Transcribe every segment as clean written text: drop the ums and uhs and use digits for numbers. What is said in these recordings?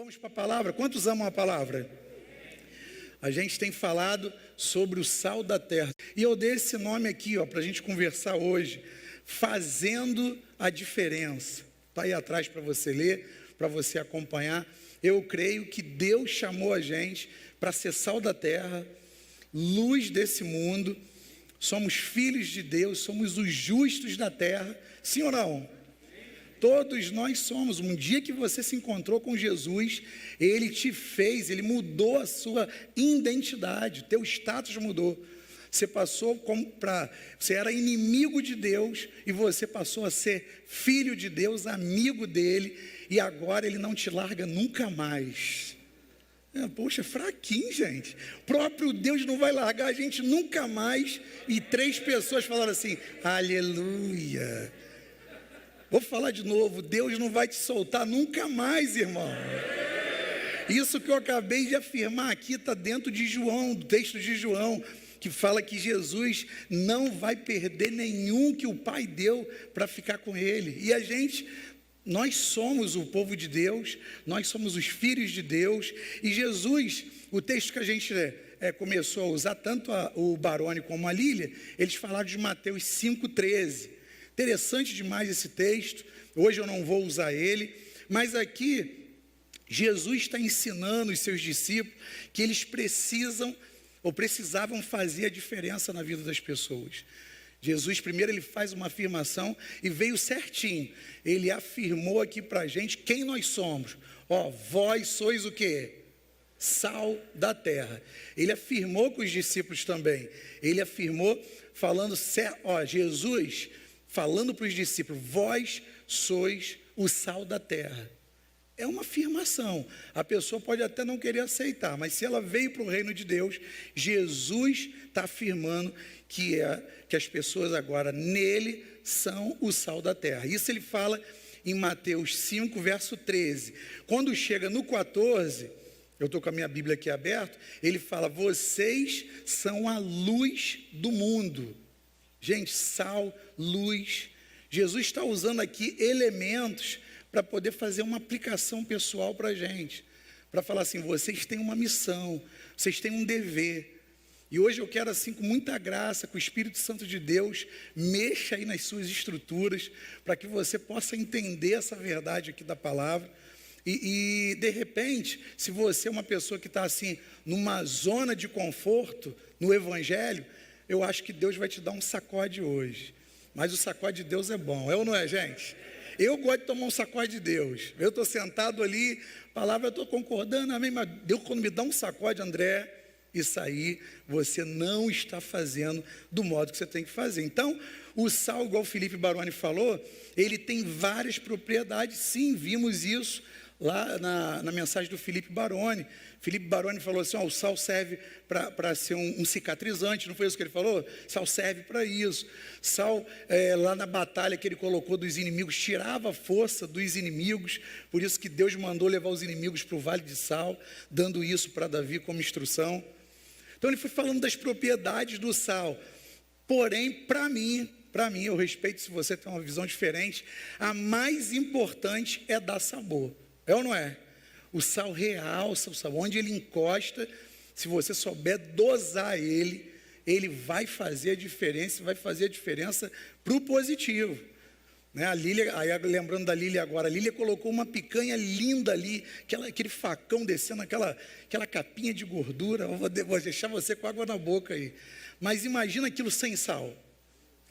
Vamos para a palavra. Quantos amam a palavra? A gente tem falado sobre o sal da terra. E eu dei esse nome aqui, para a gente conversar hoje. Fazendo a diferença. Está aí atrás para você ler, para você acompanhar. Eu creio que Deus chamou a gente para ser sal da terra, luz desse mundo. Somos filhos de Deus, somos os justos da terra. Sim ou não? Todos nós somos. Um dia que você se encontrou com Jesus, Ele te fez, Ele mudou a sua identidade, teu status mudou. Você passou você era inimigo de Deus e você passou a ser filho de Deus, amigo dEle, e agora Ele não te larga nunca mais. Poxa, fraquinho, gente. O próprio Deus não vai largar a gente nunca mais. E 3 pessoas falaram assim, aleluia. Vou falar de novo, Deus não vai te soltar nunca mais, irmão. Isso que eu acabei de afirmar aqui está dentro de João, do texto de João, que fala que Jesus não vai perder nenhum que o Pai deu para ficar com Ele. E nós somos o povo de Deus, nós somos os filhos de Deus. E Jesus, o texto que a gente começou a usar, tanto o Baroni como a Lília, eles falaram de Mateus 5,13. Interessante demais esse texto. Hoje eu não vou usar ele, mas aqui Jesus está ensinando os seus discípulos que eles precisavam fazer a diferença na vida das pessoas. Jesus primeiro ele faz uma afirmação e veio certinho. Ele afirmou aqui para a gente quem nós somos. Vós sois o quê? Sal da terra. Ele afirmou com os discípulos também. Ele afirmou falando, Jesus falando para os discípulos, vós sois o sal da terra. É uma afirmação. A pessoa pode até não querer aceitar, mas se ela veio para o reino de Deus, Jesus está afirmando que as pessoas agora nele são o sal da terra. Isso ele fala em Mateus 5, verso 13. Quando chega no 14, eu estou com a minha Bíblia aqui aberta, ele fala, vocês são a luz do mundo. Gente, sal, luz. Jesus está usando aqui elementos para poder fazer uma aplicação pessoal para a gente. Para falar assim, vocês têm uma missão, vocês têm um dever. E hoje eu quero assim, com muita graça, que o Espírito Santo de Deus mexa aí nas suas estruturas, para que você possa entender essa verdade aqui da palavra. E de repente, se você é uma pessoa que está assim, numa zona de conforto, no Evangelho, eu acho que Deus vai te dar um sacode hoje. Mas o sacode de Deus é bom, é ou não é, gente? Eu gosto de tomar um sacode de Deus. Eu estou sentado ali, palavra, eu estou concordando, amém, mas Deus quando me dá um sacode, André, isso aí você não está fazendo do modo que você tem que fazer. Então, o sal, igual o Felipe Baroni falou, ele tem várias propriedades, sim, vimos isso lá na mensagem do Felipe Baroni. Felipe Baroni falou assim, o sal serve para ser um cicatrizante, não foi isso que ele falou? Sal serve para isso. Sal, lá na batalha que ele colocou dos inimigos, tirava a força dos inimigos, por isso que Deus mandou levar os inimigos para o Vale de Sal, dando isso para Davi como instrução. Então ele foi falando das propriedades do sal. Porém, para mim, eu respeito se você tem uma visão diferente, a mais importante é dar sabor. É ou não é? O sal realça o sabor. Onde ele encosta, se você souber dosar ele, ele vai fazer a diferença, vai fazer a diferença para o positivo. Né? A Lília, aí, lembrando da Lília agora, a Lília colocou uma picanha linda ali, aquele facão descendo, aquela capinha de gordura. Vou deixar você com água na boca aí. Mas imagina aquilo sem sal.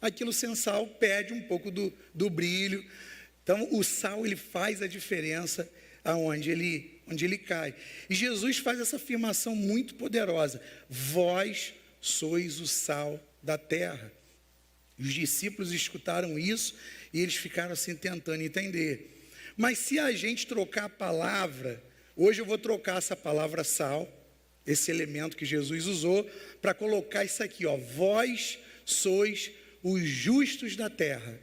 Aquilo sem sal perde um pouco do brilho. Então o sal ele faz a diferença aonde ele cai. E Jesus faz essa afirmação muito poderosa. Vós sois o sal da terra. Os discípulos escutaram isso e eles ficaram assim tentando entender. Mas se a gente trocar a palavra, hoje eu vou trocar essa palavra sal, esse elemento que Jesus usou, para colocar isso aqui, vós sois os justos da terra.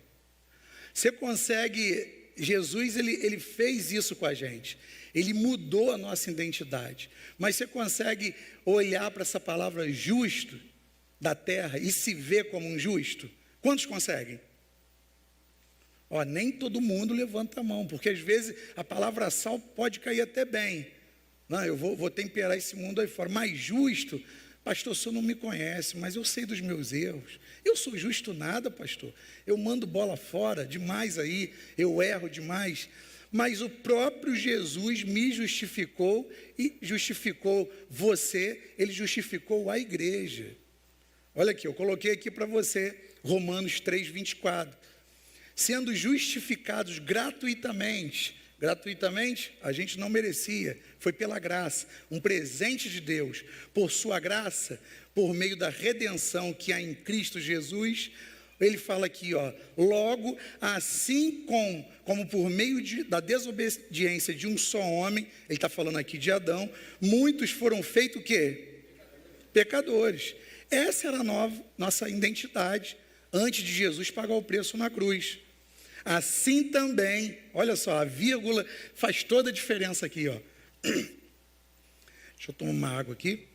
Você consegue... Jesus, ele fez isso com a gente. Ele mudou a nossa identidade. Mas você consegue olhar para essa palavra justo da terra e se ver como um justo? Quantos conseguem? Ó, nem todo mundo levanta a mão, porque às vezes a palavra sal pode cair até bem. Não, eu vou temperar esse mundo aí fora. Mas justo, pastor, o senhor não me conhece, mas eu sei dos meus erros. Eu sou justo nada, pastor. Eu mando bola fora demais aí, eu erro demais. Mas o próprio Jesus me justificou e justificou você, ele justificou a igreja. Olha aqui, eu coloquei aqui para você, Romanos 3, 24. Sendo justificados gratuitamente, a gente não merecia, foi pela graça, um presente de Deus, por sua graça, por meio da redenção que há em Cristo Jesus. Ele fala aqui, ó, logo, assim como por meio da desobediência de um só homem, ele está falando aqui de Adão, muitos foram feitos o quê? Pecadores. Essa era a nossa identidade, antes de Jesus pagar o preço na cruz. Assim também, olha só, a vírgula faz toda a diferença aqui, ó. Deixa eu tomar uma água aqui.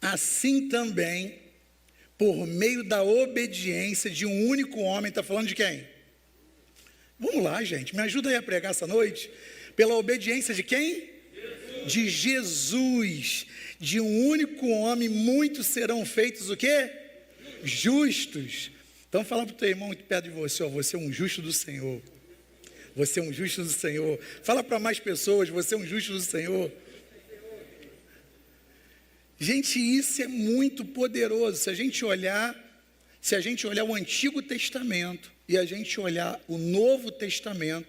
Assim também, por meio da obediência de um único homem, está falando de quem? Vamos lá, gente, me ajuda aí a pregar essa noite. Pela obediência de quem? Jesus. De Jesus. De um único homem, muitos serão feitos o quê? Justos. Então fala para o teu irmão muito perto de você, ó, você é um justo do Senhor. Você é um justo do Senhor. Fala para mais pessoas, você é um justo do Senhor. Gente, isso é muito poderoso. Se a gente olhar o Antigo Testamento e a gente olhar o Novo Testamento,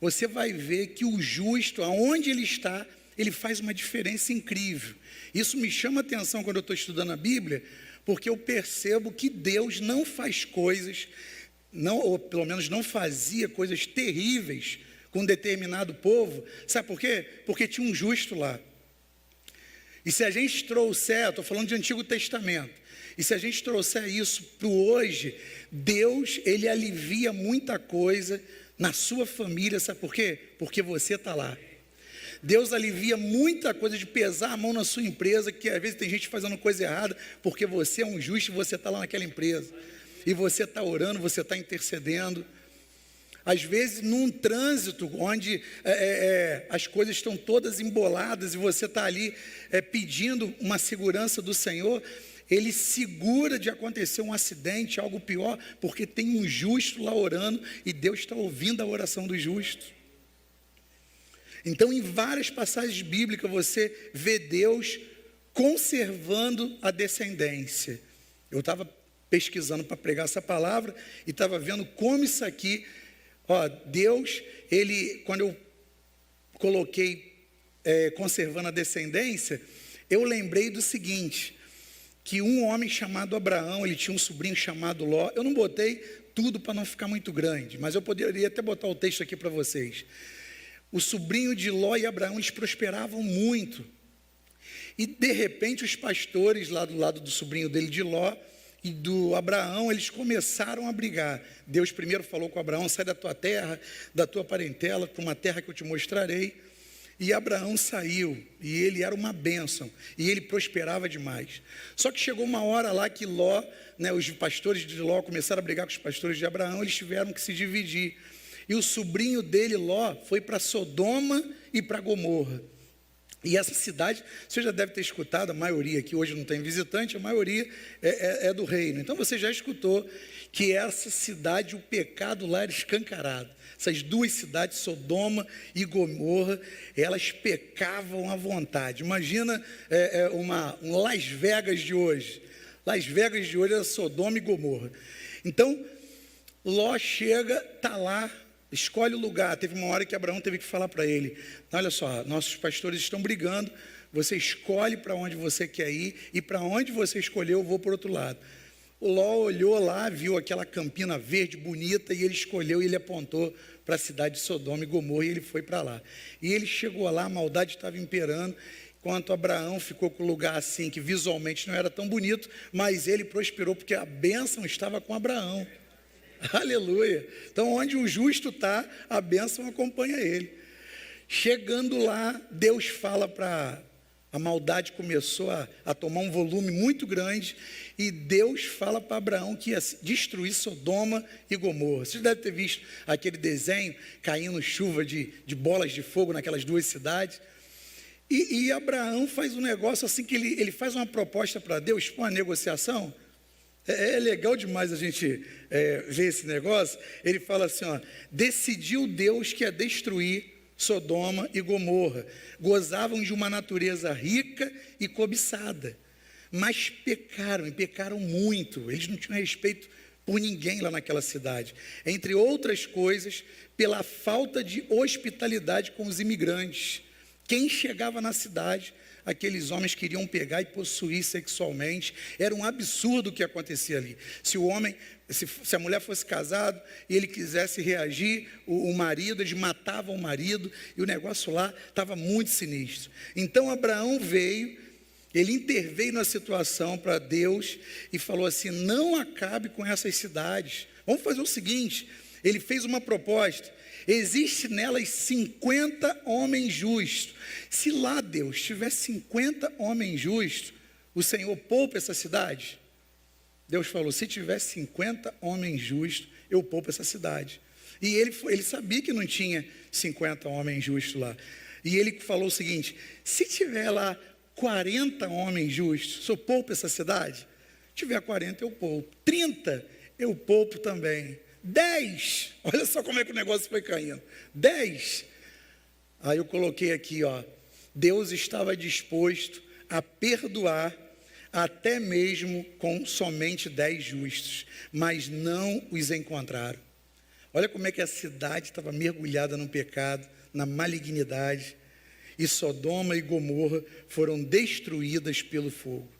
você vai ver que o justo, aonde ele está, ele faz uma diferença incrível. Isso me chama a atenção quando eu estou estudando a Bíblia, porque eu percebo que Deus não faz coisas, ou pelo menos não fazia coisas terríveis com um determinado povo. Sabe por quê? Porque tinha um justo lá. E se a gente trouxer, estou falando de Antigo Testamento, e se a gente trouxer isso para o hoje, Deus, ele alivia muita coisa na sua família, sabe por quê? Porque você está lá. Deus alivia muita coisa de pesar a mão na sua empresa, que às vezes tem gente fazendo coisa errada, porque você é um justo e você está lá naquela empresa. E você está orando, você está intercedendo. Às vezes num trânsito onde as coisas estão todas emboladas e você está ali pedindo uma segurança do Senhor, ele segura de acontecer um acidente, algo pior, porque tem um justo lá orando e Deus está ouvindo a oração do justo. Então, em várias passagens bíblicas, você vê Deus conservando a descendência. Eu estava pesquisando para pregar essa palavra e estava vendo como isso aqui, ó, Deus, ele, quando eu coloquei conservando a descendência, eu lembrei do seguinte, que um homem chamado Abraão, ele tinha um sobrinho chamado Ló. Eu não botei tudo para não ficar muito grande, mas eu poderia até botar o texto aqui para vocês. O sobrinho de Ló e Abraão, eles prosperavam muito. E de repente os pastores lá do lado do sobrinho dele de Ló e do Abraão, eles começaram a brigar. Deus primeiro falou com Abraão, sai da tua terra, da tua parentela, para uma terra que eu te mostrarei. E Abraão saiu, e ele era uma bênção, e ele prosperava demais. Só que chegou uma hora lá que Ló, os pastores de Ló começaram a brigar com os pastores de Abraão, eles tiveram que se dividir. E o sobrinho dele, Ló, foi para Sodoma e para Gomorra. E essa cidade, você já deve ter escutado, a maioria aqui hoje não tem visitante, a maioria é do reino. Então você já escutou que essa cidade, o pecado lá era escancarado. Essas duas cidades, Sodoma e Gomorra, elas pecavam à vontade. Imagina um Las Vegas de hoje. Las Vegas de hoje era Sodoma e Gomorra. Então, Ló chega, está lá, escolhe o lugar. Teve uma hora que Abraão teve que falar para ele, olha só, nossos pastores estão brigando, você escolhe para onde você quer ir, e para onde você escolheu, eu vou para o outro lado. O Ló olhou lá, viu aquela campina verde bonita, e ele escolheu, e ele apontou para a cidade de Sodoma e Gomorra, e ele foi para lá. E ele chegou lá, a maldade estava imperando, enquanto Abraão ficou com o lugar assim, que visualmente não era tão bonito, mas ele prosperou, porque a bênção estava com Abraão. Aleluia. Então, onde o justo está, a bênção acompanha ele. Chegando lá, Deus fala para A maldade começou a tomar um volume muito grande e Deus fala para Abraão que ia destruir Sodoma e Gomorra. Vocês devem ter visto aquele desenho caindo chuva de bolas de fogo naquelas duas cidades. E Abraão faz um negócio assim que ele faz uma proposta para Deus, uma negociação. É legal demais a gente ver esse negócio. Ele fala assim, ó, decidiu Deus que ia destruir Sodoma e Gomorra. Gozavam de uma natureza rica e cobiçada, mas pecaram, e pecaram muito. Eles não tinham respeito por ninguém lá naquela cidade. Entre outras coisas, pela falta de hospitalidade com os imigrantes. Quem chegava na cidade, aqueles homens queriam pegar e possuir sexualmente. Era um absurdo o que acontecia ali. Se a mulher fosse casada e ele quisesse reagir, o marido, eles matavam o marido, e o negócio lá estava muito sinistro. Então Abraão veio, ele interveio na situação para Deus e falou assim, não acabe com essas cidades. Vamos fazer o seguinte, ele fez uma proposta. Existe nelas 50 homens justos. Se lá, Deus, tiver 50 homens justos, o Senhor poupa essa cidade? Deus falou, se tiver 50 homens justos, eu poupo essa cidade. E ele sabia que não tinha 50 homens justos lá. E ele falou o seguinte, se tiver lá 40 homens justos, o Senhor poupa essa cidade? Se tiver 40, eu poupo. 30, eu poupo também. 10, olha só como é que o negócio foi caindo. 10, aí eu coloquei aqui, ó, Deus estava disposto a perdoar até mesmo com somente 10 justos, mas não os encontraram. Olha como é que a cidade estava mergulhada no pecado, na malignidade, e Sodoma e Gomorra foram destruídas pelo fogo.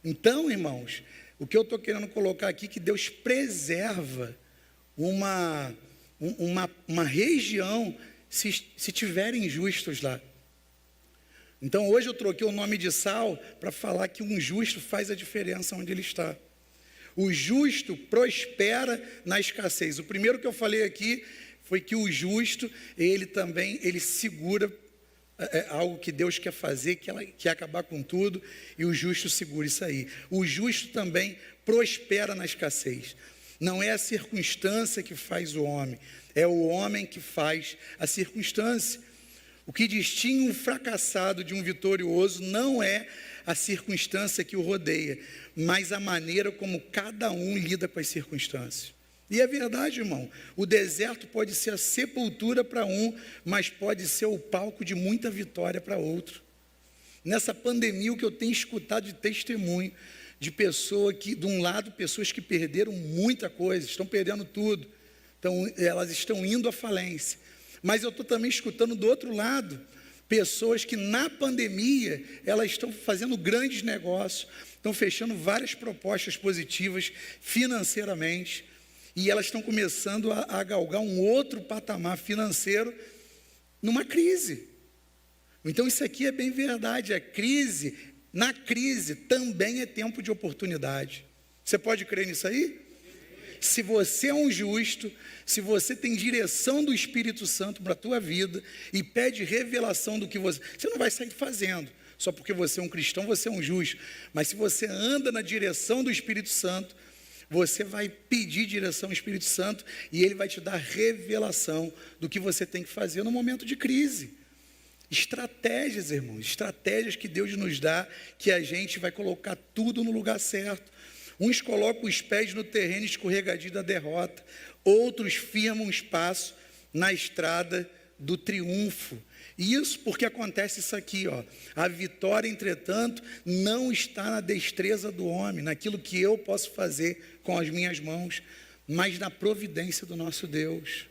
Então, irmãos, o que eu estou querendo colocar aqui é que Deus preserva uma região se tiverem justos lá. Então hoje eu troquei o nome de Sal para falar que um justo faz a diferença onde ele está. O justo prospera na escassez. O primeiro que eu falei aqui foi que o justo, ele segura algo que Deus quer fazer, que quer acabar com tudo, e o justo segura isso aí. O justo também prospera na escassez. Não é a circunstância que faz o homem, é o homem que faz a circunstância. O que distingue um fracassado de um vitorioso não é a circunstância que o rodeia, mas a maneira como cada um lida com as circunstâncias. E é verdade, irmão, o deserto pode ser a sepultura para um, mas pode ser o palco de muita vitória para outro. Nessa pandemia, o que eu tenho escutado de testemunho de pessoa que, de um lado, pessoas que perderam muita coisa, estão perdendo tudo, então elas estão indo à falência. Mas eu estou também escutando do outro lado, pessoas que na pandemia, elas estão fazendo grandes negócios, estão fechando várias propostas positivas financeiramente, e elas estão começando a galgar um outro patamar financeiro numa crise. Então isso aqui é bem verdade, na crise também é tempo de oportunidade. Você pode crer nisso aí? Se você é um justo, se você tem direção do Espírito Santo para a tua vida e pede revelação do que você não vai sair fazendo, só porque você é um cristão, você é um justo, mas se você anda na direção do Espírito Santo, você vai pedir direção ao Espírito Santo e ele vai te dar revelação do que você tem que fazer no momento de crise. Estratégias, irmãos, estratégias que Deus nos dá, que a gente vai colocar tudo no lugar certo. Uns colocam os pés no terreno escorregadio da derrota, outros firmam espaço na estrada do triunfo. E isso porque acontece isso aqui, ó. A vitória, entretanto, não está na destreza do homem, naquilo que eu posso fazer com as minhas mãos, mas na providência do nosso Deus.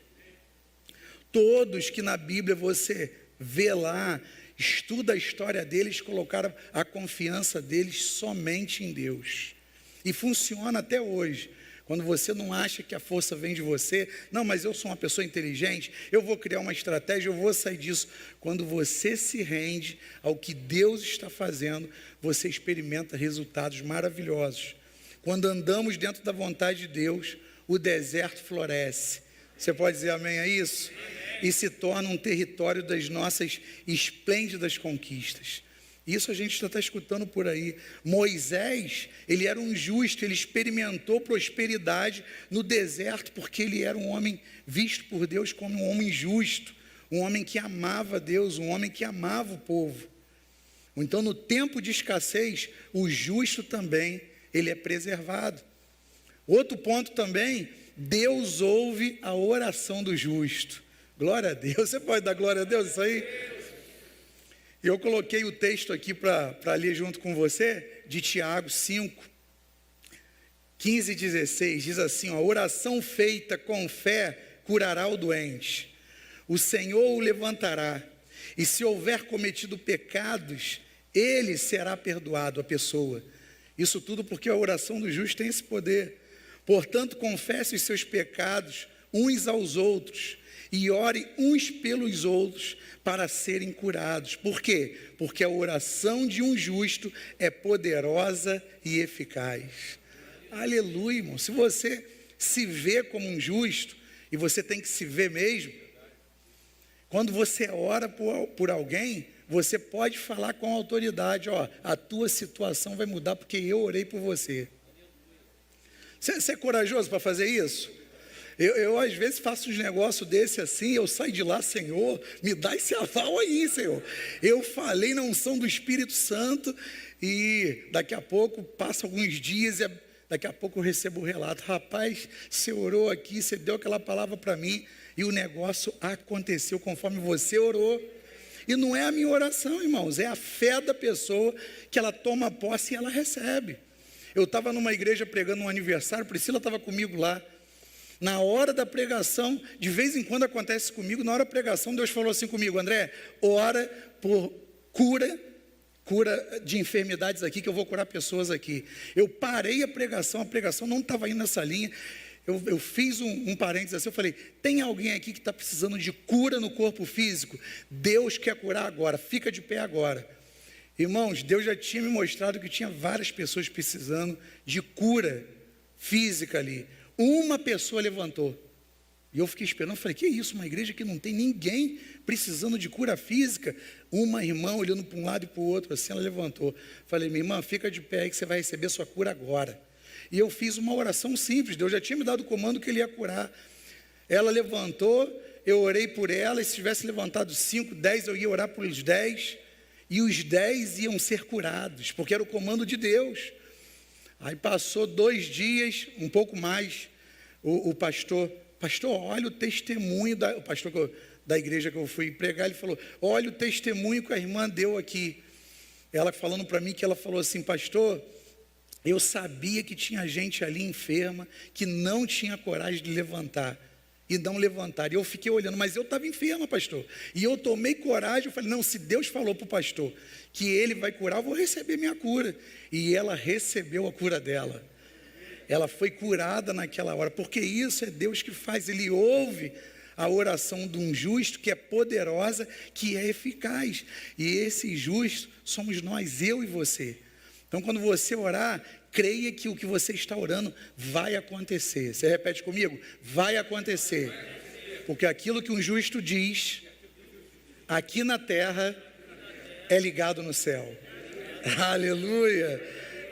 Todos que na Bíblia você vê lá, estuda a história deles, colocaram a confiança deles somente em Deus. E funciona até hoje. Quando você não acha que a força vem de você, não, mas eu sou uma pessoa inteligente, eu vou criar uma estratégia, eu vou sair disso. Quando você se rende ao que Deus está fazendo, você experimenta resultados maravilhosos. Quando andamos dentro da vontade de Deus, o deserto floresce. Você pode dizer amém a isso? E se torna um território das nossas esplêndidas conquistas. Isso a gente já está escutando por aí. Moisés, ele era um justo, ele experimentou prosperidade no deserto, porque ele era um homem visto por Deus como um homem justo, um homem que amava Deus, um homem que amava o povo. Então, no tempo de escassez, o justo também, ele é preservado. Outro ponto também, Deus ouve a oração do justo. Glória a Deus. Você pode dar glória a Deus isso aí? Eu coloquei o texto aqui para ler junto com você, de Tiago 5, 15 e 16, diz assim, a oração feita com fé curará o doente, o Senhor o levantará, e se houver cometido pecados, ele será perdoado, a pessoa. Isso tudo porque a oração do justo tem esse poder. Portanto, confesse os seus pecados uns aos outros, e ore uns pelos outros para serem curados. Por quê? Porque a oração de um justo é poderosa e eficaz. Aleluia, irmão. Se você se vê como um justo, e você tem que se ver mesmo, quando você ora por alguém, você pode falar com autoridade, ó, a tua situação vai mudar porque eu orei por você. Você é corajoso para fazer isso? Eu às vezes faço uns negócios desse assim, eu saio de lá, Senhor, me dá esse aval aí, Senhor. Eu falei na unção do Espírito Santo e daqui a pouco, passa alguns dias e daqui a pouco eu recebo o relato. Rapaz, você orou aqui, você deu aquela palavra para mim e o negócio aconteceu conforme você orou. E não é a minha oração, irmãos, é a fé da pessoa que ela toma posse e ela recebe. Eu estava numa igreja pregando um aniversário, Priscila estava comigo lá. Na hora da pregação, de vez em quando acontece comigo, na hora da pregação, Deus falou assim comigo, André, ora por cura de enfermidades aqui, que eu vou curar pessoas aqui. Eu parei a pregação não estava indo nessa linha, eu fiz um parênteses assim, eu falei, tem alguém aqui que está precisando de cura no corpo físico? Deus quer curar agora, fica de pé agora. Irmãos, Deus já tinha me mostrado que tinha várias pessoas precisando de cura física ali. Uma pessoa levantou, e eu fiquei esperando, falei, que isso, uma igreja que não tem ninguém precisando de cura física? Uma irmã olhando para um lado e para o outro, assim ela levantou, falei, minha irmã, fica de pé aí que você vai receber sua cura agora. E eu fiz uma oração simples, Deus já tinha me dado o comando que Ele ia curar. Ela levantou, eu orei por ela, e se tivesse levantado 5, 10, eu ia orar por os 10, e os 10 iam ser curados, porque era o comando de Deus. Aí passou 2 dias, um pouco mais, o pastor, olha o testemunho, o pastor da igreja que eu fui pregar, ele falou, olha o testemunho que a irmã deu aqui. Ela falando para mim, que ela falou assim, pastor, eu sabia que tinha gente ali enferma, que não tinha coragem de levantar, e não levantar. E eu fiquei olhando, mas eu estava enferma, pastor. E eu tomei coragem, eu falei, não, se Deus falou para o pastor que ele vai curar, eu vou receber minha cura. E ela recebeu a cura dela. Ela foi curada naquela hora, porque isso é Deus que faz, Ele ouve a oração de um justo que é poderosa, que é eficaz. E esse justo somos nós, eu e você. Então, quando você orar, creia que o que você está orando vai acontecer. Você repete comigo? Vai acontecer. Porque aquilo que um justo diz, aqui na terra, é ligado no céu. Aleluia!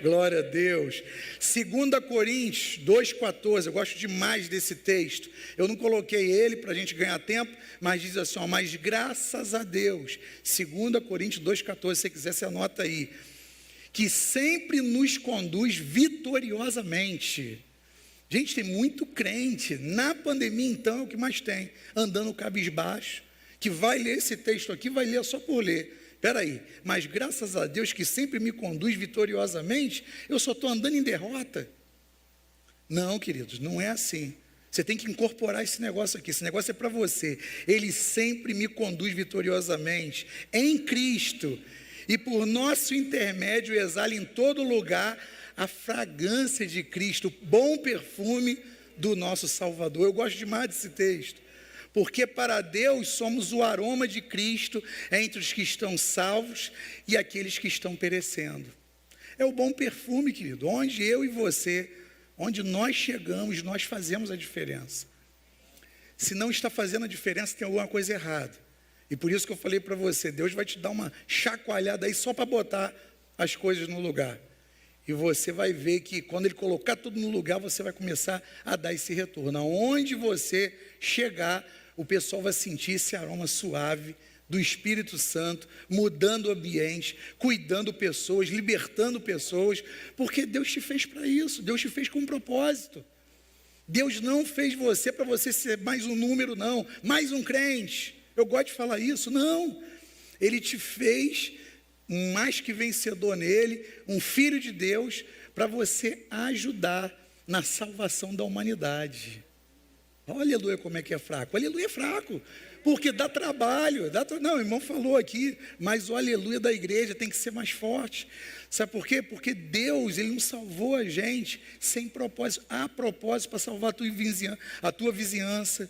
Glória a Deus. 2 Coríntios 2,14, eu gosto demais desse texto. Eu não coloquei ele para a gente ganhar tempo, mas diz assim, ó, mas graças a Deus. 2 Coríntios 2,14, se você quiser, você anota aí. Que sempre nos conduz vitoriosamente. Gente, tem muito crente, na pandemia então é o que mais tem, andando cabisbaixo, que vai ler esse texto aqui, vai ler só por ler. Espera aí, mas graças a Deus que sempre me conduz vitoriosamente, eu só estou andando em derrota. Não, queridos, não é assim. Você tem que incorporar esse negócio aqui, esse negócio é para você. Ele sempre me conduz vitoriosamente, em Cristo, e por nosso intermédio exala em todo lugar a fragrância de Cristo, o bom perfume do nosso Salvador. Eu gosto demais desse texto, porque para Deus somos o aroma de Cristo entre os que estão salvos e aqueles que estão perecendo. É o bom perfume, querido, onde eu e você, onde nós chegamos, nós fazemos a diferença. Se não está fazendo a diferença, tem alguma coisa errada. E por isso que eu falei para você, Deus vai te dar uma chacoalhada aí só para botar as coisas no lugar. E você vai ver que quando Ele colocar tudo no lugar, você vai começar a dar esse retorno. Aonde você chegar, o pessoal vai sentir esse aroma suave do Espírito Santo, mudando o ambiente, cuidando pessoas, libertando pessoas, porque Deus te fez para isso, Deus te fez com um propósito. Deus não fez você para você ser mais um número, não, mais um crente. Eu gosto de falar isso, não. Ele te fez um mais que vencedor nele, um filho de Deus, para você ajudar na salvação da humanidade. Olha, aleluia, como é que é fraco. Aleluia é fraco, porque dá trabalho. Não, o irmão falou aqui, mas o aleluia da igreja tem que ser mais forte. Sabe por quê? Porque Deus, Ele não salvou a gente sem propósito. Há propósito para salvar a tua vizinhança.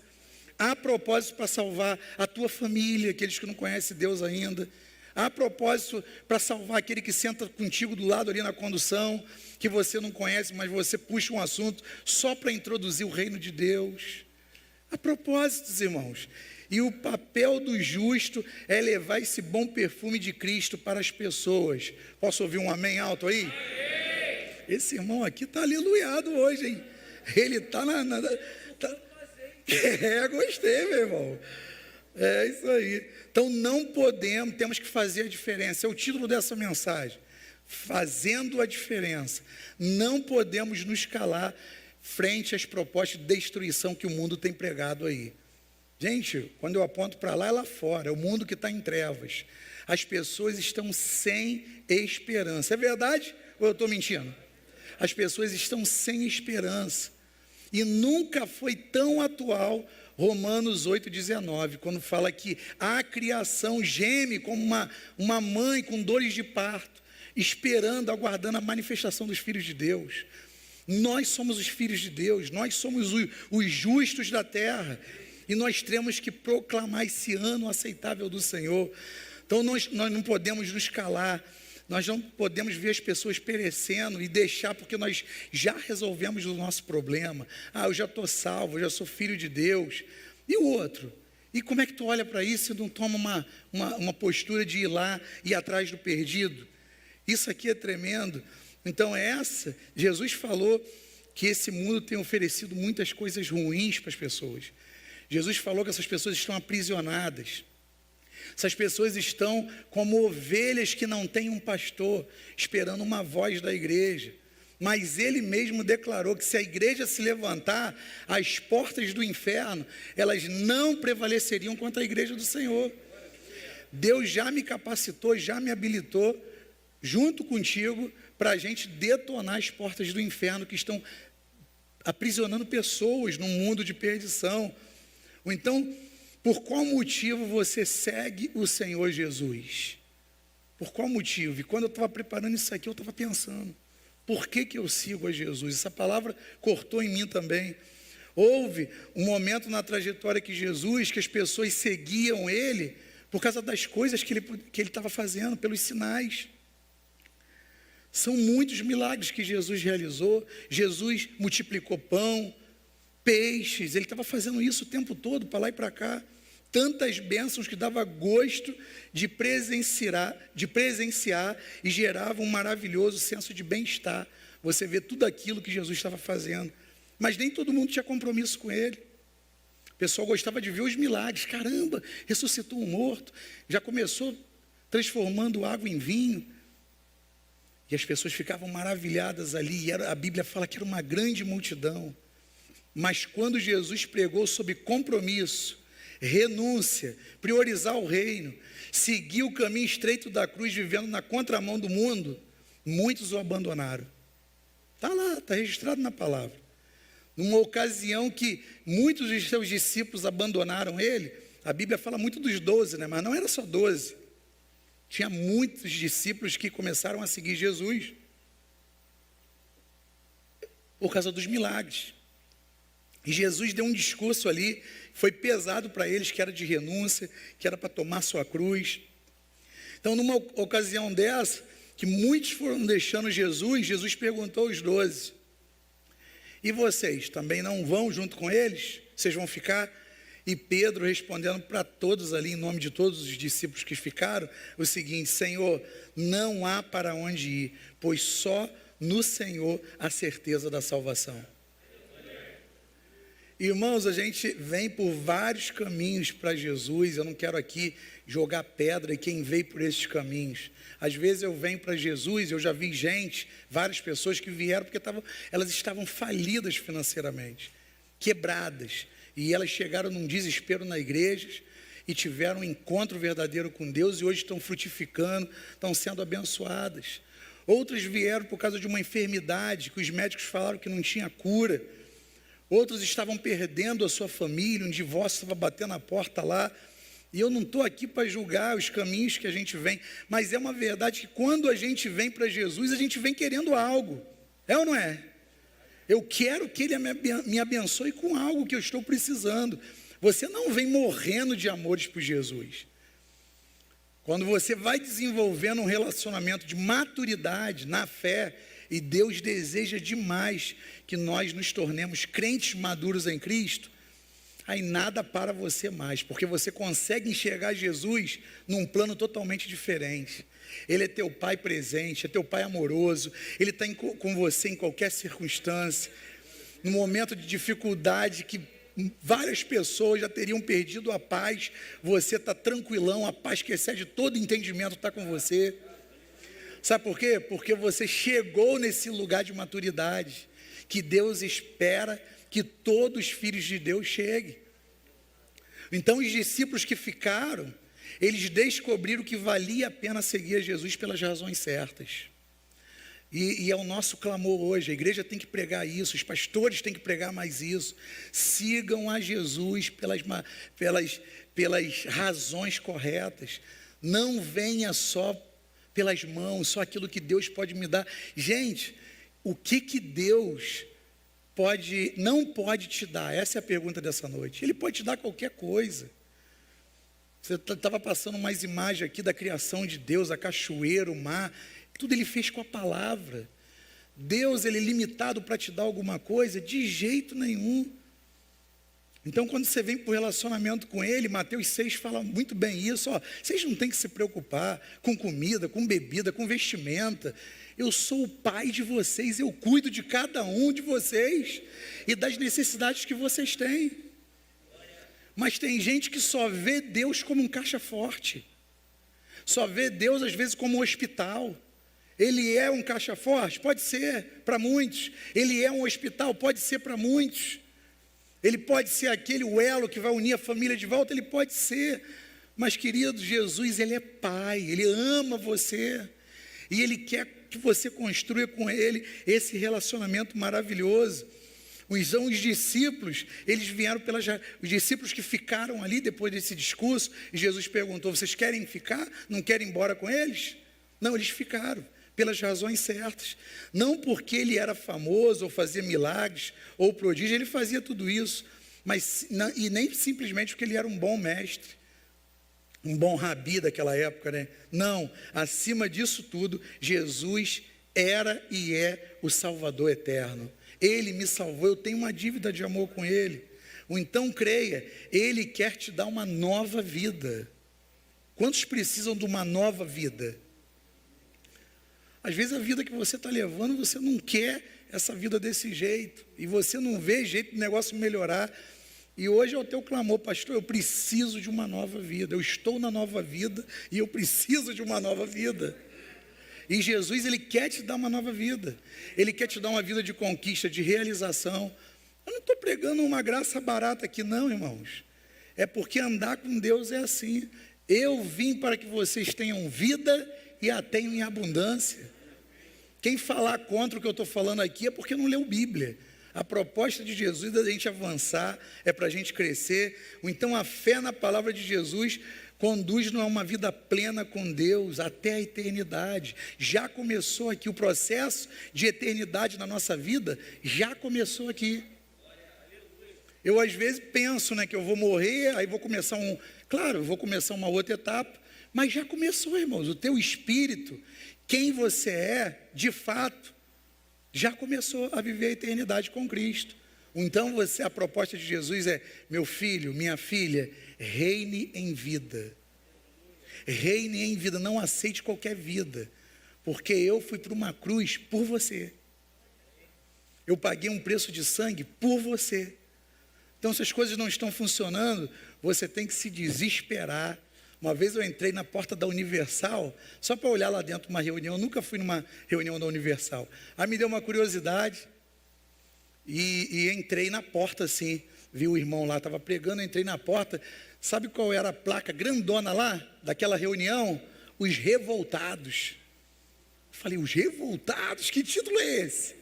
Há propósito para salvar a tua família, aqueles que não conhecem Deus ainda. Há propósito para salvar aquele que senta contigo do lado ali na condução, que você não conhece, mas você puxa um assunto só para introduzir o reino de Deus. Há propósitos, irmãos. E o papel do justo é levar esse bom perfume de Cristo para as pessoas. Posso ouvir um amém alto aí? Esse irmão aqui está aleluiado hoje, hein? Ele está gostei, meu irmão. É isso aí. Então não podemos, temos que fazer a diferença. É o título dessa mensagem. Fazendo a diferença. Não podemos nos calar frente às propostas de destruição que o mundo tem pregado aí. Gente, quando eu aponto para lá, é lá fora. É o mundo que está em trevas. As pessoas estão sem esperança. É verdade ou eu estou mentindo? As pessoas estão sem esperança. E nunca foi tão atual Romanos 8,19, quando fala que a criação geme como uma mãe com dores de parto, esperando, aguardando a manifestação dos filhos de Deus. Nós somos os filhos de Deus, nós somos os justos da terra, e nós temos que proclamar esse ano aceitável do Senhor. Então nós não podemos nos calar, nós não podemos ver as pessoas perecendo e deixar, porque nós já resolvemos o nosso problema. Eu já estou salvo, eu já sou filho de Deus. E o outro? E como é que tu olha para isso e não toma uma postura de ir lá e ir atrás do perdido? Isso aqui é tremendo. Então Jesus falou que esse mundo tem oferecido muitas coisas ruins para as pessoas. Jesus falou que essas pessoas estão aprisionadas. Essas pessoas estão como ovelhas que não têm um pastor, esperando uma voz da igreja. Mas Ele mesmo declarou que se a igreja se levantar, as portas do inferno, elas não prevaleceriam contra a igreja do Senhor. Deus já me capacitou, já me habilitou, junto contigo, para a gente detonar as portas do inferno que estão aprisionando pessoas num mundo de perdição. Ou então, por qual motivo você segue o Senhor Jesus? Por qual motivo? E quando eu estava preparando isso aqui, eu estava pensando, por que eu sigo a Jesus? Essa palavra cortou em mim também. Houve um momento na trajetória que as pessoas seguiam Ele por causa das coisas que Ele estava fazendo, pelos sinais. São muitos milagres que Jesus realizou. Jesus multiplicou pão, peixes, Ele estava fazendo isso o tempo todo, para lá e para cá. Tantas bênçãos que dava gosto de presenciar e gerava um maravilhoso senso de bem-estar. Você vê tudo aquilo que Jesus estava fazendo. Mas nem todo mundo tinha compromisso com Ele. O pessoal gostava de ver os milagres. Caramba, ressuscitou um morto. Já começou transformando água em vinho. E as pessoas ficavam maravilhadas ali. E a Bíblia fala que era uma grande multidão. Mas quando Jesus pregou sobre compromisso, renúncia, priorizar o reino, seguir o caminho estreito da cruz, vivendo na contramão do mundo, muitos o abandonaram. Está lá, está registrado na palavra. Numa ocasião que muitos dos seus discípulos abandonaram ele, a Bíblia fala muito dos 12, né? Mas não era só 12. Tinha muitos discípulos que começaram a seguir Jesus por causa dos milagres. E Jesus deu um discurso ali, foi pesado para eles, que era de renúncia, que era para tomar sua cruz. Então, numa ocasião dessa, que muitos foram deixando Jesus, Jesus perguntou aos 12, e vocês também não vão junto com eles? Vocês vão ficar? E Pedro respondendo para todos ali, em nome de todos os discípulos que ficaram, o seguinte: Senhor, não há para onde ir, pois só no Senhor a certeza da salvação. Irmãos, a gente vem por vários caminhos para Jesus. Eu não quero aqui jogar pedra em quem veio por esses caminhos. Às vezes eu venho para Jesus, eu já vi gente, várias pessoas que vieram porque elas estavam falidas financeiramente, quebradas. E elas chegaram num desespero na igreja e tiveram um encontro verdadeiro com Deus e hoje estão frutificando, estão sendo abençoadas. Outras vieram por causa de uma enfermidade que os médicos falaram que não tinha cura. Outros estavam perdendo a sua família, um divórcio estava batendo na porta lá. E eu não estou aqui para julgar os caminhos que a gente vem, mas é uma verdade que quando a gente vem para Jesus, a gente vem querendo algo. É ou não é? Eu quero que Ele me abençoe com algo que eu estou precisando. Você não vem morrendo de amores por Jesus. Quando você vai desenvolvendo um relacionamento de maturidade na fé, e Deus deseja demais que nós nos tornemos crentes maduros em Cristo, aí nada para você mais, porque você consegue enxergar Jesus num plano totalmente diferente. Ele é teu pai presente, é teu pai amoroso, Ele está com você em qualquer circunstância. No momento de dificuldade que várias pessoas já teriam perdido a paz, você está tranquilão, a paz que excede todo entendimento está com você. Sabe por quê? Porque você chegou nesse lugar de maturidade, que Deus espera que todos os filhos de Deus cheguem. Então os discípulos que ficaram, eles descobriram que valia a pena seguir a Jesus pelas razões certas. E é o nosso clamor hoje, a igreja tem que pregar isso, os pastores têm que pregar mais isso. Sigam a Jesus pelas razões corretas. Não venha só pelas mãos, só aquilo que Deus pode me dar. Gente, o que Deus não pode te dar? Essa é a pergunta dessa noite. Ele pode te dar qualquer coisa. Você estava passando umas imagens aqui da criação de Deus, a cachoeira, o mar, tudo Ele fez com a palavra. Deus, Ele é limitado para te dar alguma coisa? De jeito nenhum. Então, quando você vem para o relacionamento com Ele, Mateus 6 fala muito bem isso. Vocês não têm que se preocupar com comida, com bebida, com vestimenta. Eu sou o pai de vocês, eu cuido de cada um de vocês e das necessidades que vocês têm. Mas tem gente que só vê Deus como um caixa forte. Só vê Deus, às vezes, como um hospital. Ele é um caixa forte? Pode ser, para muitos. Ele é um hospital? Pode ser para muitos. Ele pode ser aquele elo que vai unir a família de volta? Ele pode ser. Mas, querido, Jesus, Ele é Pai, Ele ama você. E Ele quer que você construa com Ele esse relacionamento maravilhoso. Os discípulos, eles vieram os discípulos que ficaram ali depois desse discurso, e Jesus perguntou: vocês querem ficar? Não querem ir embora com eles? Não, eles ficaram. Pelas razões certas, não porque ele era famoso, ou fazia milagres, ou prodígio, ele fazia tudo isso, e nem simplesmente porque ele era um bom mestre, um bom rabi daquela época, né? Não, acima disso tudo, Jesus era e é o Salvador eterno. Ele me salvou, eu tenho uma dívida de amor com Ele. Ou então creia, Ele quer te dar uma nova vida. Quantos precisam de uma nova vida? Às vezes a vida que você está levando, você não quer essa vida desse jeito. E você não vê jeito do negócio melhorar. E hoje é o teu clamor: pastor, eu preciso de uma nova vida. Eu estou na nova vida e eu preciso de uma nova vida. E Jesus, Ele quer te dar uma nova vida. Ele quer te dar uma vida de conquista, de realização. Eu não estou pregando uma graça barata aqui não, irmãos. É porque andar com Deus é assim. Eu vim para que vocês tenham vida e a tenham em abundância. Quem falar contra o que eu estou falando aqui é porque não leu Bíblia. A proposta de Jesus é a gente avançar, é para a gente crescer. Ou então a fé na palavra de Jesus conduz-nos a uma vida plena com Deus até a eternidade. Já começou aqui, o processo de eternidade na nossa vida já começou aqui. Eu às vezes penso, que eu vou morrer, aí vou começar eu vou começar uma outra etapa, mas já começou, irmãos. O teu espírito, quem você é, de fato, já começou a viver a eternidade com Cristo. Então a proposta de Jesus é: meu filho, minha filha, reine em vida. Reine em vida, não aceite qualquer vida, porque eu fui para uma cruz por você. Eu paguei um preço de sangue por você. Então, se as coisas não estão funcionando, você tem que se desesperar. Uma vez eu entrei na porta da Universal, só para olhar lá dentro uma reunião. Eu nunca fui numa reunião da Universal. Aí me deu uma curiosidade e entrei na porta assim. Vi o irmão lá, estava pregando, eu entrei na porta. Sabe qual era a placa grandona lá, daquela reunião? Os revoltados. Eu falei, os revoltados? Que título é esse?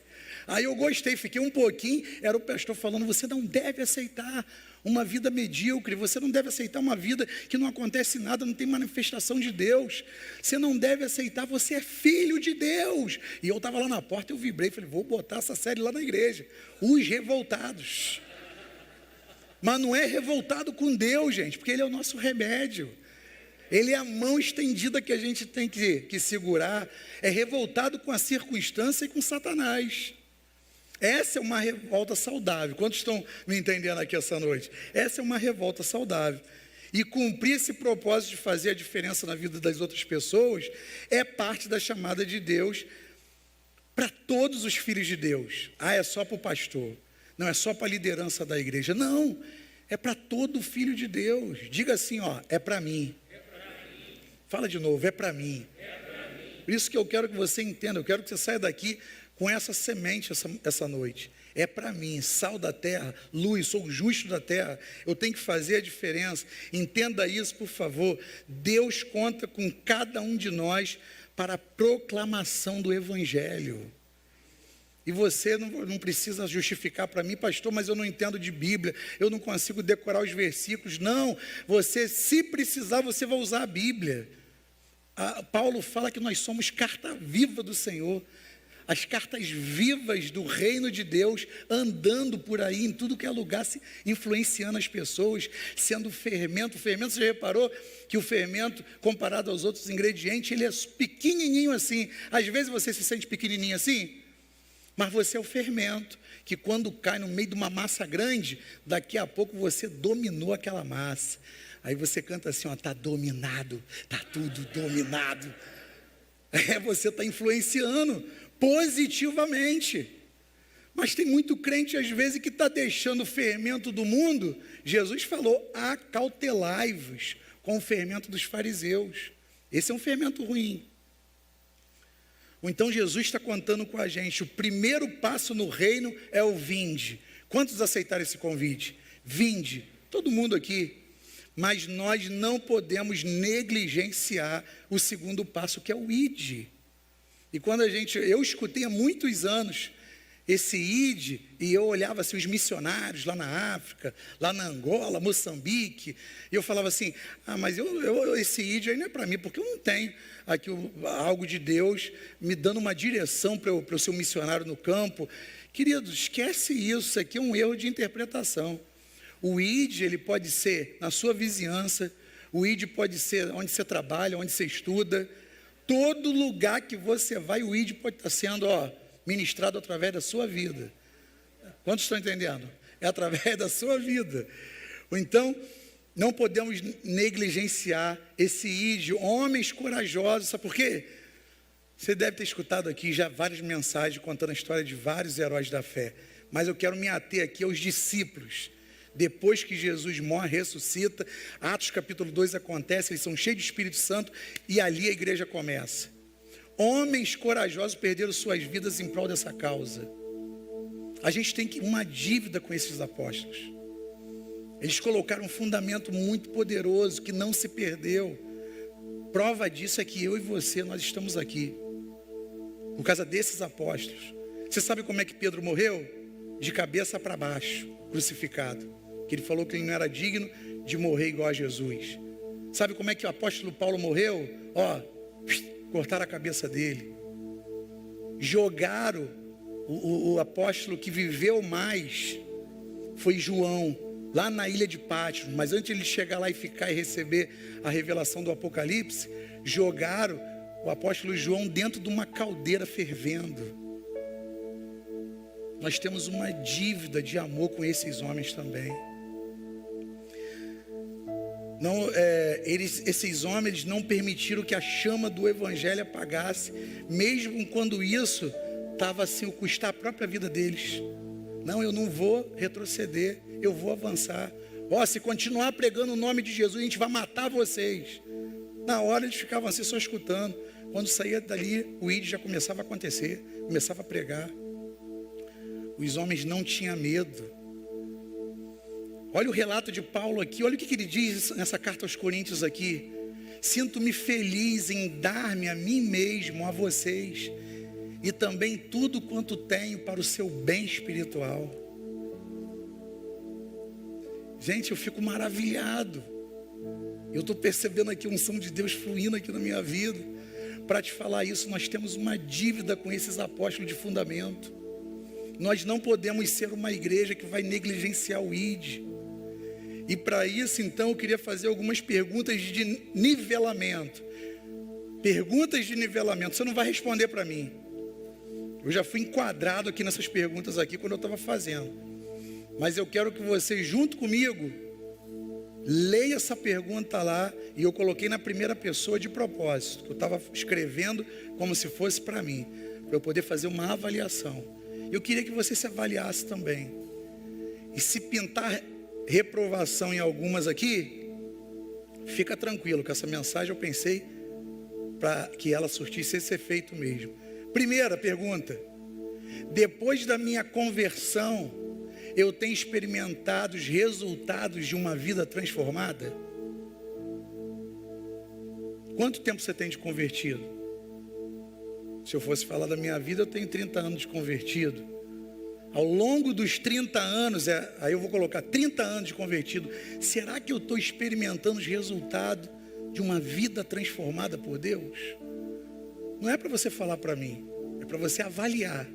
Aí eu gostei, fiquei um pouquinho, era o pastor falando, você não deve aceitar uma vida medíocre, você não deve aceitar uma vida que não acontece nada, não tem manifestação de Deus, você não deve aceitar, você é filho de Deus. E eu estava lá na porta, eu vibrei, falei, vou botar essa série lá na igreja, os revoltados. Mas não é revoltado com Deus, gente, porque Ele é o nosso remédio. Ele é a mão estendida que a gente tem que segurar. É revoltado com a circunstância e com Satanás. Essa é uma revolta saudável. Quantos estão me entendendo aqui essa noite? Essa é uma revolta saudável. E cumprir esse propósito de fazer a diferença na vida das outras pessoas é parte da chamada de Deus para todos os filhos de Deus. Ah, é só para o pastor. Não é só para a liderança da igreja. Não, é para todo filho de Deus. Diga assim, ó, é para mim. Fala de novo, é para mim. Por isso que eu quero que você entenda, eu quero que você saia daqui com essa semente essa noite. É para mim, sal da terra, luz, sou o justo da terra, eu tenho que fazer a diferença. Entenda isso, por favor. Deus conta com cada um de nós para a proclamação do Evangelho. E você não precisa justificar para mim, pastor, mas eu não entendo de Bíblia, eu não consigo decorar os versículos. Não, você, se precisar, você vai usar a Bíblia. Paulo fala que nós somos carta viva do Senhor, as cartas vivas do reino de Deus, andando por aí, em tudo que é lugar, influenciando as pessoas, sendo fermento. O fermento, você já reparou que o fermento, comparado aos outros ingredientes, ele é pequenininho assim. Às vezes você se sente pequenininho assim, mas você é o fermento, que quando cai no meio de uma massa grande, daqui a pouco você dominou aquela massa. Aí você canta assim, ó, está dominado, está tudo dominado. Você está influenciando positivamente. Mas tem muito crente às vezes que está deixando o fermento do mundo. Jesus falou, acautelai-vos com o fermento dos fariseus. Esse é um fermento ruim. Então Jesus está contando com a gente, o primeiro passo no reino é o vinde. Quantos aceitaram esse convite? Vinde, todo mundo aqui. Mas nós não podemos negligenciar o segundo passo, que é o ide. E quando eu escutei há muitos anos esse ide, e eu olhava assim os missionários lá na África, lá na Angola, Moçambique, e eu falava assim, mas esse ide aí não é para mim, porque eu não tenho aqui algo de Deus me dando uma direção para eu ser um missionário no campo. Querido, esquece isso aqui é um erro de interpretação. O id, ele pode ser na sua vizinhança, o id pode ser onde você trabalha, onde você estuda, todo lugar que você vai, o id pode estar sendo, ministrado através da sua vida. Quantos estão entendendo? É através da sua vida. Então, não podemos negligenciar esse id, homens corajosos, sabe por quê? Você deve ter escutado aqui já várias mensagens contando a história de vários heróis da fé, mas eu quero me ater aqui aos discípulos. Depois que Jesus morre, ressuscita, Atos capítulo 2 acontece, eles são cheios de Espírito Santo e ali a igreja começa. Homens corajosos perderam suas vidas em prol dessa causa. A gente tem uma dívida com esses apóstolos. Eles colocaram um fundamento muito poderoso que não se perdeu. Prova disso é que eu e você, nós estamos aqui por causa desses apóstolos. Você sabe como é que Pedro morreu? De cabeça para baixo, crucificado. Que ele falou que ele não era digno de morrer igual a Jesus. Sabe como é que o apóstolo Paulo morreu? Cortaram a cabeça dele. Jogaram o apóstolo que viveu mais, foi João, lá na ilha de Pátmos. Mas antes de ele chegar lá e ficar e receber a revelação do Apocalipse, jogaram o apóstolo João dentro de uma caldeira fervendo. nós temos uma dívida de amor com esses homens também. Não, esses homens não permitiram que a chama do evangelho apagasse, mesmo quando isso estava assim, custar a própria vida deles. Não, eu não vou retroceder, eu vou avançar. Se continuar pregando o nome de Jesus, a gente vai matar vocês. Na hora eles ficavam assim só escutando. Quando saía dali, o ID já começava a acontecer, começava a pregar. Os homens não tinham medo. Olha o relato de Paulo aqui, olha o que ele diz nessa carta aos Coríntios aqui. Sinto-me feliz em dar-me a mim mesmo, a vocês, e também tudo quanto tenho para o seu bem espiritual. Gente, eu fico maravilhado. Eu estou percebendo aqui a unção de Deus fluindo aqui na minha vida. Para te falar isso, nós temos uma dívida com esses apóstolos de fundamento. Nós não podemos ser uma igreja que vai negligenciar o ID. E para isso, então, eu queria fazer algumas perguntas de nivelamento. Perguntas de nivelamento. Você não vai responder para mim. Eu já fui enquadrado aqui nessas perguntas aqui quando eu estava fazendo. Mas eu quero que você, junto comigo, leia essa pergunta lá. E eu coloquei na primeira pessoa de propósito. Eu estava escrevendo como se fosse para mim, para eu poder fazer uma avaliação. Eu queria que você se avaliasse também. E se pintar reprovação em algumas aqui, fica tranquilo, que essa mensagem eu pensei para que ela surtisse esse efeito mesmo. Primeira pergunta: depois da minha conversão, eu tenho experimentado os resultados de uma vida transformada? Quanto tempo você tem de convertido? Se eu fosse falar da minha vida, eu tenho 30 anos de convertido. Ao longo dos 30 anos, aí eu vou colocar 30 anos de convertido, será que eu estou experimentando os resultados de uma vida transformada por Deus? Não é para você falar para mim, é para você avaliar.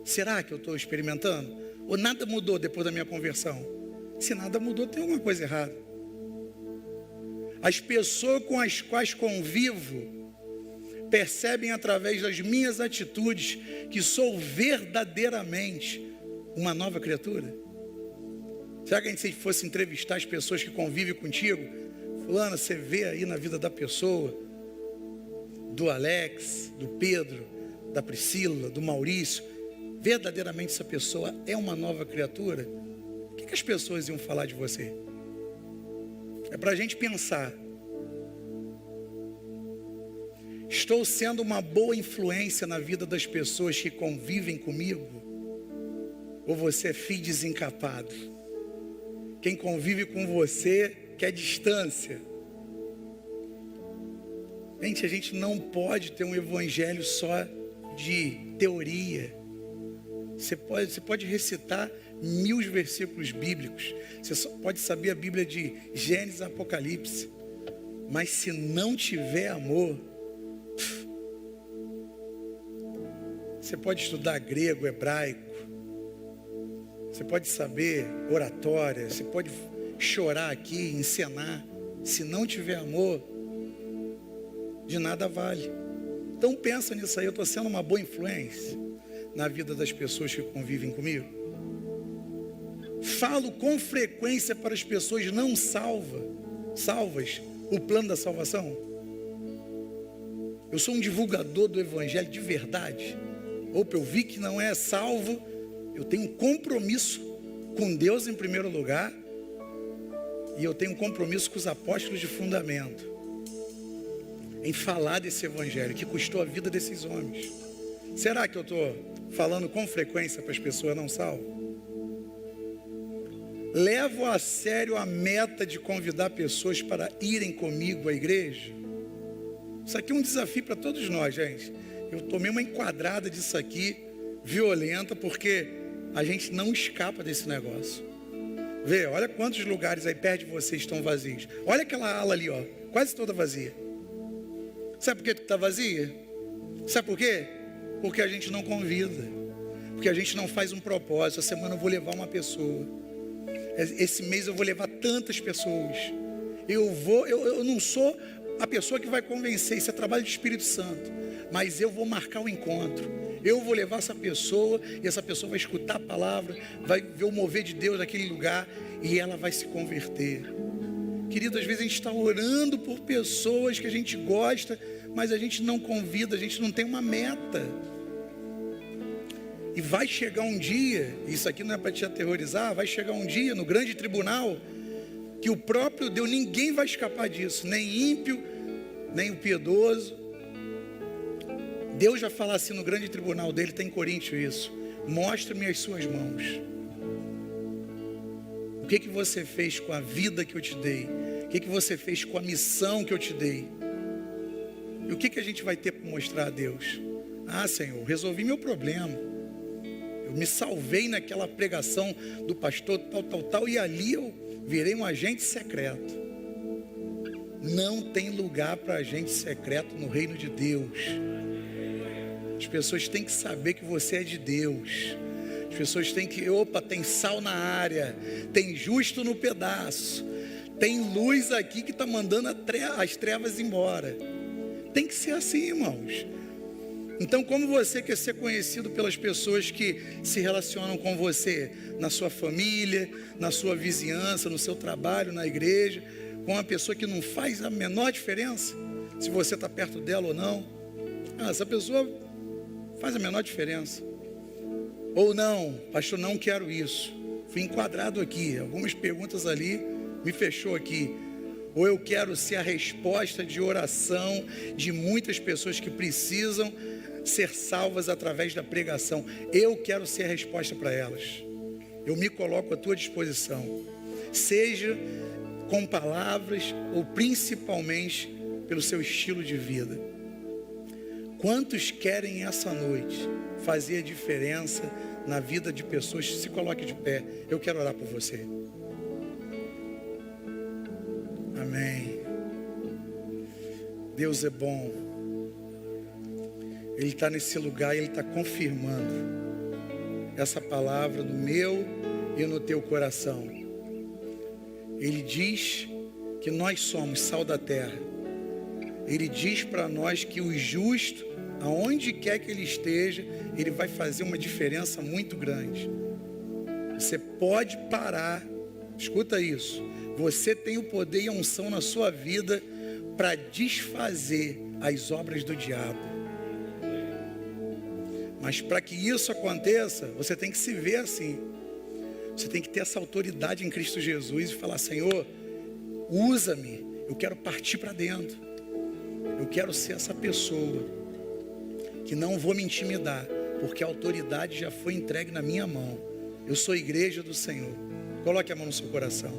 Será que eu estou experimentando? Ou nada mudou depois da minha conversão? Se nada mudou, tem alguma coisa errada. As pessoas com as quais convivo percebem através das minhas atitudes que sou verdadeiramente uma nova criatura? Será que a gente fosse entrevistar as pessoas que convivem contigo? Fulano, você vê aí na vida da pessoa, do Alex, do Pedro, da Priscila, do Maurício, verdadeiramente essa pessoa é uma nova criatura? O que as pessoas iam falar de você? É para a gente pensar. Estou sendo uma boa influência na vida das pessoas que convivem comigo? Ou você é filho desencapado? Quem convive com você quer distância. Gente, a gente não pode ter um evangelho só de teoria. Você pode recitar 1000 versículos bíblicos. Você só pode saber a Bíblia de Gênesis a Apocalipse. Mas se não tiver amor, você pode estudar grego, hebraico, você pode saber oratória, você pode chorar aqui, encenar. Se não tiver amor, de nada vale. Então pensa nisso aí. Eu estou sendo uma boa influência na vida das pessoas que convivem comigo? Falo com frequência para as pessoas não salvas o plano da salvação? Eu sou um divulgador do evangelho de verdade? Opa, eu vi que não é salvo, eu tenho um compromisso com Deus em primeiro lugar, e eu tenho um compromisso com os apóstolos de fundamento, em falar desse evangelho que custou a vida desses homens. Será que eu estou falando com frequência para as pessoas não salvas? Levo a sério a meta de convidar pessoas para irem comigo à igreja? Isso aqui é um desafio para todos nós, gente. Eu tomei uma enquadrada disso aqui, violenta, porque a gente não escapa desse negócio. Vê, olha quantos lugares aí perto de vocês estão vazios. Olha aquela ala ali, ó, quase toda vazia. Sabe por que está vazia? Sabe por quê? Porque a gente não convida. Porque a gente não faz um propósito. Essa semana eu vou levar uma pessoa. Esse mês eu vou levar tantas pessoas. Eu não sou a pessoa que vai convencer. Isso é trabalho do Espírito Santo. Mas eu vou marcar o encontro. eu vou levar essa pessoa, e essa pessoa vai escutar a palavra, vai ver o mover de Deus naquele lugar, e ela vai se converter. Querido, às vezes a gente está orando por pessoas que a gente gosta, mas a gente não convida, a gente não tem uma meta. E vai chegar um dia, isso aqui não é para te aterrorizar, vai chegar um dia no grande tribunal, que o próprio Deus, ninguém vai escapar disso, nem ímpio, nem o piedoso. Deus vai falar assim no grande tribunal dele, está em Coríntios isso: mostra-me as suas mãos. O que você fez com a vida que eu te dei? O que você fez com a missão que eu te dei? E o que a gente vai ter para mostrar a Deus? Ah, Senhor, resolvi meu problema. Eu me salvei naquela pregação do pastor tal, e ali eu virei um agente secreto. Não tem lugar para agente secreto no reino de Deus. As pessoas têm que saber que você é de Deus. As pessoas têm que, tem sal na área, tem justo no pedaço, tem luz aqui que está mandando as trevas embora. Tem que ser assim, irmãos. Então, como você quer ser conhecido pelas pessoas que se relacionam com você, na sua família, na sua vizinhança, no seu trabalho, na igreja, com uma pessoa que não faz a menor diferença, se você está perto dela ou não? Essa pessoa faz a menor diferença. Ou não, pastor, não quero isso, fui enquadrado aqui, algumas perguntas ali, me fechou aqui. Ou eu quero ser a resposta de oração de muitas pessoas que precisam ser salvas através da pregação. Eu quero ser a resposta para elas. Eu me coloco à tua disposição, seja com palavras ou principalmente pelo seu estilo de vida. Quantos querem essa noite fazer a diferença na vida de pessoas? Se coloque de pé, eu quero orar por você. Amém. Deus é bom. Ele está nesse lugar e Ele está confirmando essa palavra no meu e no teu coração. Ele diz que nós somos sal da terra. Ele diz para nós que o justo, aonde quer que ele esteja, ele vai fazer uma diferença muito grande. Você pode parar, escuta isso. Você tem o poder e a unção na sua vida para desfazer as obras do diabo. Mas para que isso aconteça, você tem que se ver assim. Você tem que ter essa autoridade em Cristo Jesus e falar: Senhor, usa-me, eu quero partir para dentro. Eu quero ser essa pessoa que não vou me intimidar, porque a autoridade já foi entregue na minha mão. Eu sou igreja do Senhor. Coloque a mão no seu coração.